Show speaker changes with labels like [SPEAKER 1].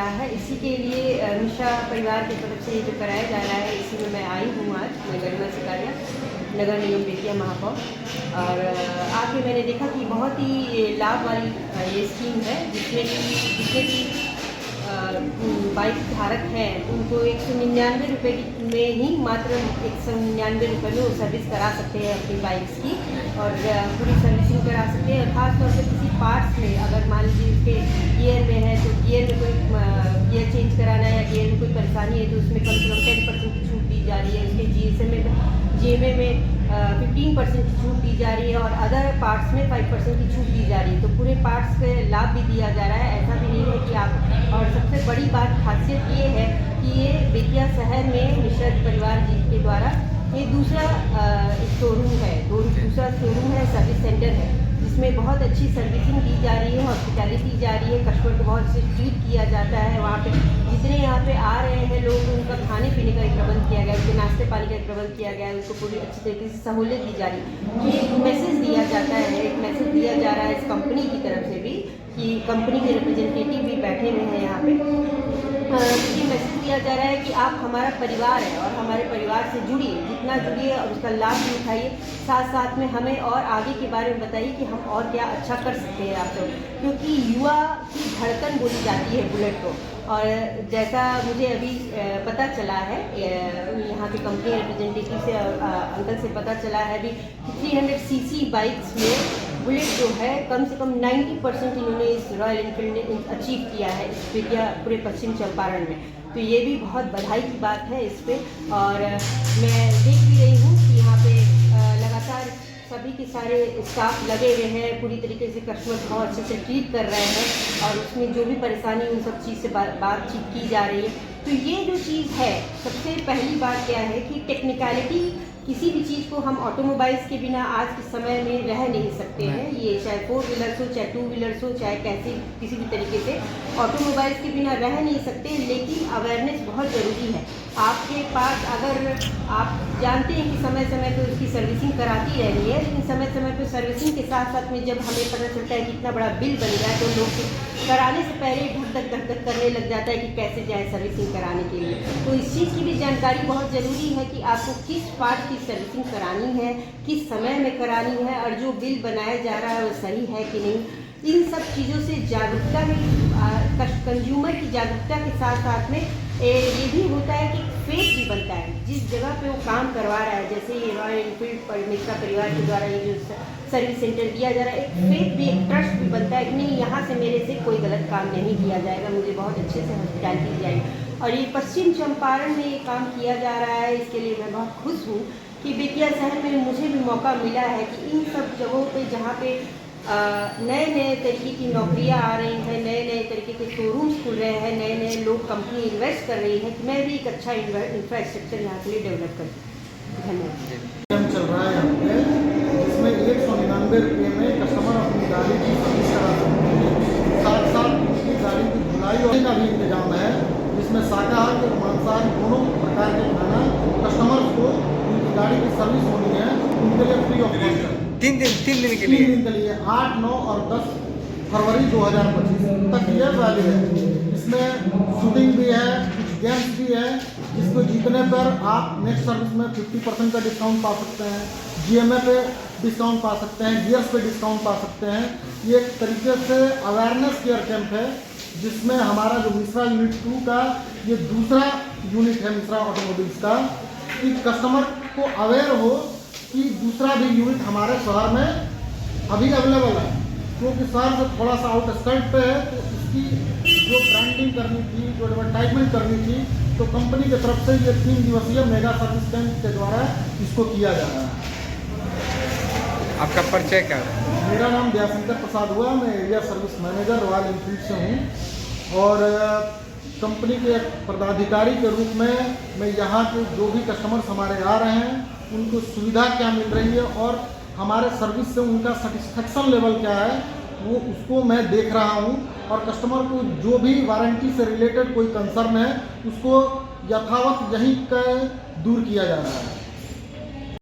[SPEAKER 1] रहा है, इसी के लिए मिश्रा परिवार की तरफ से ये जो कराया जा रहा है, इसी में मैं आई हूँ आज। मैं गरिमा सिकारिया, नगर निगम बेतिया महापौर। और आके मैंने देखा कि बहुत ही लाभ वाली ये स्कीम है, जिसमें कि जितने भी बाइक धारक हैं उनको 199 रुपये में ही, मात्र 199 रुपये में वो सर्विस करा सकते हैं अपनी बाइक्स की, और पूरी सर्विसिंग करा सकते हैं। खासतौर पर किसी पार्ट्स में अगर मान लीजिए उसके गियर में है तो गियर में कोई गियर चेंज कराना है या गियर में कोई परेशानी है तो उसमें कम से कम 10% की छूट दी जा रही है। उसके GMA में 15% की छूट दी जा रही है, और अदर पार्ट्स में 5% की छूट दी जा रही है। तो पूरे पार्ट्स के लाभ भी दिया जा रहा है, ऐसा भी नहीं है कि आप। और सबसे बड़ी बात खासियत ये है कि ये बेतिया शहर में मिश्रा परिवार जी के द्वारा ये दूसरा शोरूम है, दूसरा शोरूम है, सर्विस सेंटर है, जिसमें बहुत अच्छी सर्विसिंग दी जा रही है, हॉस्पिटैलिटी दी जा रही है, कस्टमर को बहुत अच्छे ट्रीट किया जाता है। वहाँ पे जितने यहाँ पे आ रहे हैं लोग, उनका खाने पीने का एक प्रबंध किया गया है, उनके नाश्ते पानी का एक प्रबंध किया गया है, उनको पूरी अच्छी तरीके से सहूलियत दी जा रही है। ये एक मैसेज दिया जाता है, एक मैसेज दिया जा रहा है इस कंपनी की तरफ से भी, कि कंपनी के रिप्रेजेंटेटिव भी बैठे हुए हैं यहाँ पे। ये मैसेज दिया जा रहा है कि आप हमारा परिवार है और हमारे परिवार से जुड़िए, जितना जुड़िए और उसका लाभ भी उठाइए। साथ साथ में हमें और आगे के बारे में बताइए कि हम और क्या अच्छा कर सकते हैं आप लोग, क्योंकि युवा की धड़कन बोली जाती है बुलेट को। और जैसा मुझे अभी पता चला है, यहाँ के कंपनी रिप्रेजेंटेटिव से अंकल से पता चला है अभी 300 सीसी बाइक्स में बुलेट जो है कम से कम 90% इन्होंने इस रॉयल एनफील्ड ने अचीव किया है इस बेतिया पूरे पश्चिम चंपारण में। तो ये भी बहुत बधाई की बात है इस पर। और मैं देख भी रही हूँ कि यहाँ पे लगातार सभी के सारे स्टाफ लगे हुए हैं, पूरी तरीके से कस्टमर बहुत अच्छे से ट्रीट कर रहे हैं, और उसमें जो भी परेशानी उन सब चीज़ से बातचीत की जा रही है। तो ये जो चीज़ है, सबसे पहली बात क्या है कि टेक्निकलिटी, किसी भी चीज़ को हम ऑटोमोबाइल्स के बिना आज के समय में रह नहीं सकते हैं। ये चाहे 4 व्हीलर्स हो, चाहे 2 व्हीलर्स हो, चाहे कैसे किसी भी तरीके से ऑटोमोबाइल्स के बिना रह नहीं सकते। लेकिन अवेयरनेस बहुत ज़रूरी है। आपके पास अगर आप जानते हैं कि समय समय पर उसकी सर्विसिंग कराती रहनी है, लेकिन समय समय पर सर्विसिंग के साथ साथ में जब हमें पता चलता है कि इतना बड़ा बिल बन गया है, तो लोग कराने से पहले धक धक करने लग जाता है कि कैसे जाए सर्विसिंग कराने के लिए। तो इस चीज़ की भी जानकारी बहुत ज़रूरी है कि आपको किस पार्ट की सर्विसिंग करानी है, किस समय में करानी है, और जो बिल बनाया जा रहा है वो सही है कि नहीं। इन सब चीज़ों से जागरूकता भी, कंज्यूमर की जागरूकता के साथ साथ में ये भी होता है कि फेथ भी बनता है जिस जगह पे वो काम करवा रहा है। जैसे ये रॉयल एनफील्ड पर मिश्रा परिवार के द्वारा ये जो सर्विस सेंटर दिया जा रहा है, एक फेथ भी, एक ट्रस्ट भी बनता है कि नहीं, यहाँ से मेरे से कोई गलत काम नहीं किया जाएगा, मुझे बहुत अच्छे से हॉस्पिटैलिटी दी जाएगी। और ये पश्चिम चंपारण में ये काम किया जा रहा है, इसके लिए मैं बहुत खुश हूँ कि बेतिया शहर में मुझे भी मौका मिला है कि इन सब जगहों पे जहाँ पे नए नए तरीके की नौकरियाँ आ रही हैं, नए नए तरीके के शोरूम्स खुल रहे हैं, नए नए लोग कंपनी इन्वेस्ट कर रही है, कि मैं भी एक अच्छा इंफ्रास्ट्रक्चर यहाँ के लिए डेवलप कर सकूँ। धन्यवाद।
[SPEAKER 2] चल रहा है यहाँ पे, जिसमें 199 रुपये में कस्टमर अपनी गाड़ी की सर्विस करा सकते हैं। साथ साथ उनकी गाड़ी की धुलाई और का भी इंतजाम है, जिसमें शाकाहारी और मांसाहारी दोनों प्रकार के खाना कस्टमर को उनकी गाड़ी की सर्विस होनी है उनके लिए फ्री ऑफ कॉस्ट है।
[SPEAKER 3] 3 दिन के लिए
[SPEAKER 2] 3 दिन के लिए 8, 9 और 10 फरवरी 2025 तक ये वैलिड है। इसमें शूटिंग भी है, कुछ गेम्स भी है, जिसको जीतने पर आप नेक्स्ट सर्विस में 50% का डिस्काउंट पा सकते हैं, GMA पे डिस्काउंट पा सकते हैं, गियर्स पे डिस्काउंट पा सकते हैं। ये एक तरीके से अवेयरनेस केयर कैंप है, जिसमें हमारा जो मिश्रा यूनिट 2 का ये दूसरा यूनिट है मिश्रा ऑटोमोबाइल्स का, कि कस्टमर को अवेयर हो कि दूसरा भी यूनिट हमारे शहर में अभी अवेलेबल है, क्योंकि शहर से थोड़ा सा आउटस्कर्ट पे है। तो इसकी जो ब्रांडिंग करनी थी, जो एडवर्टाइजमेंट करनी थी, तो कंपनी की तरफ से ये 3 दिवसीय मेगा सर्विस कैंप के द्वारा इसको किया जा रहा है।
[SPEAKER 3] आपका परिचय क्या है?
[SPEAKER 2] मेरा नाम दयाशंकर प्रसाद हुआ, मैं area service manager royal Enfield से हूँ, और कंपनी के एक पदाधिकारी के रूप में मैं यहाँ के जो भी कस्टमर्स हमारे आ रहे हैं उनको सुविधा क्या मिल रही है और हमारे सर्विस से उनका सेटिस्फेक्शन लेवल क्या है, वो उसको मैं देख रहा हूँ। और कस्टमर को जो भी वारंटी से रिलेटेड कोई कंसर्न है उसको यथावत यहीं का दूर किया जा रहा है।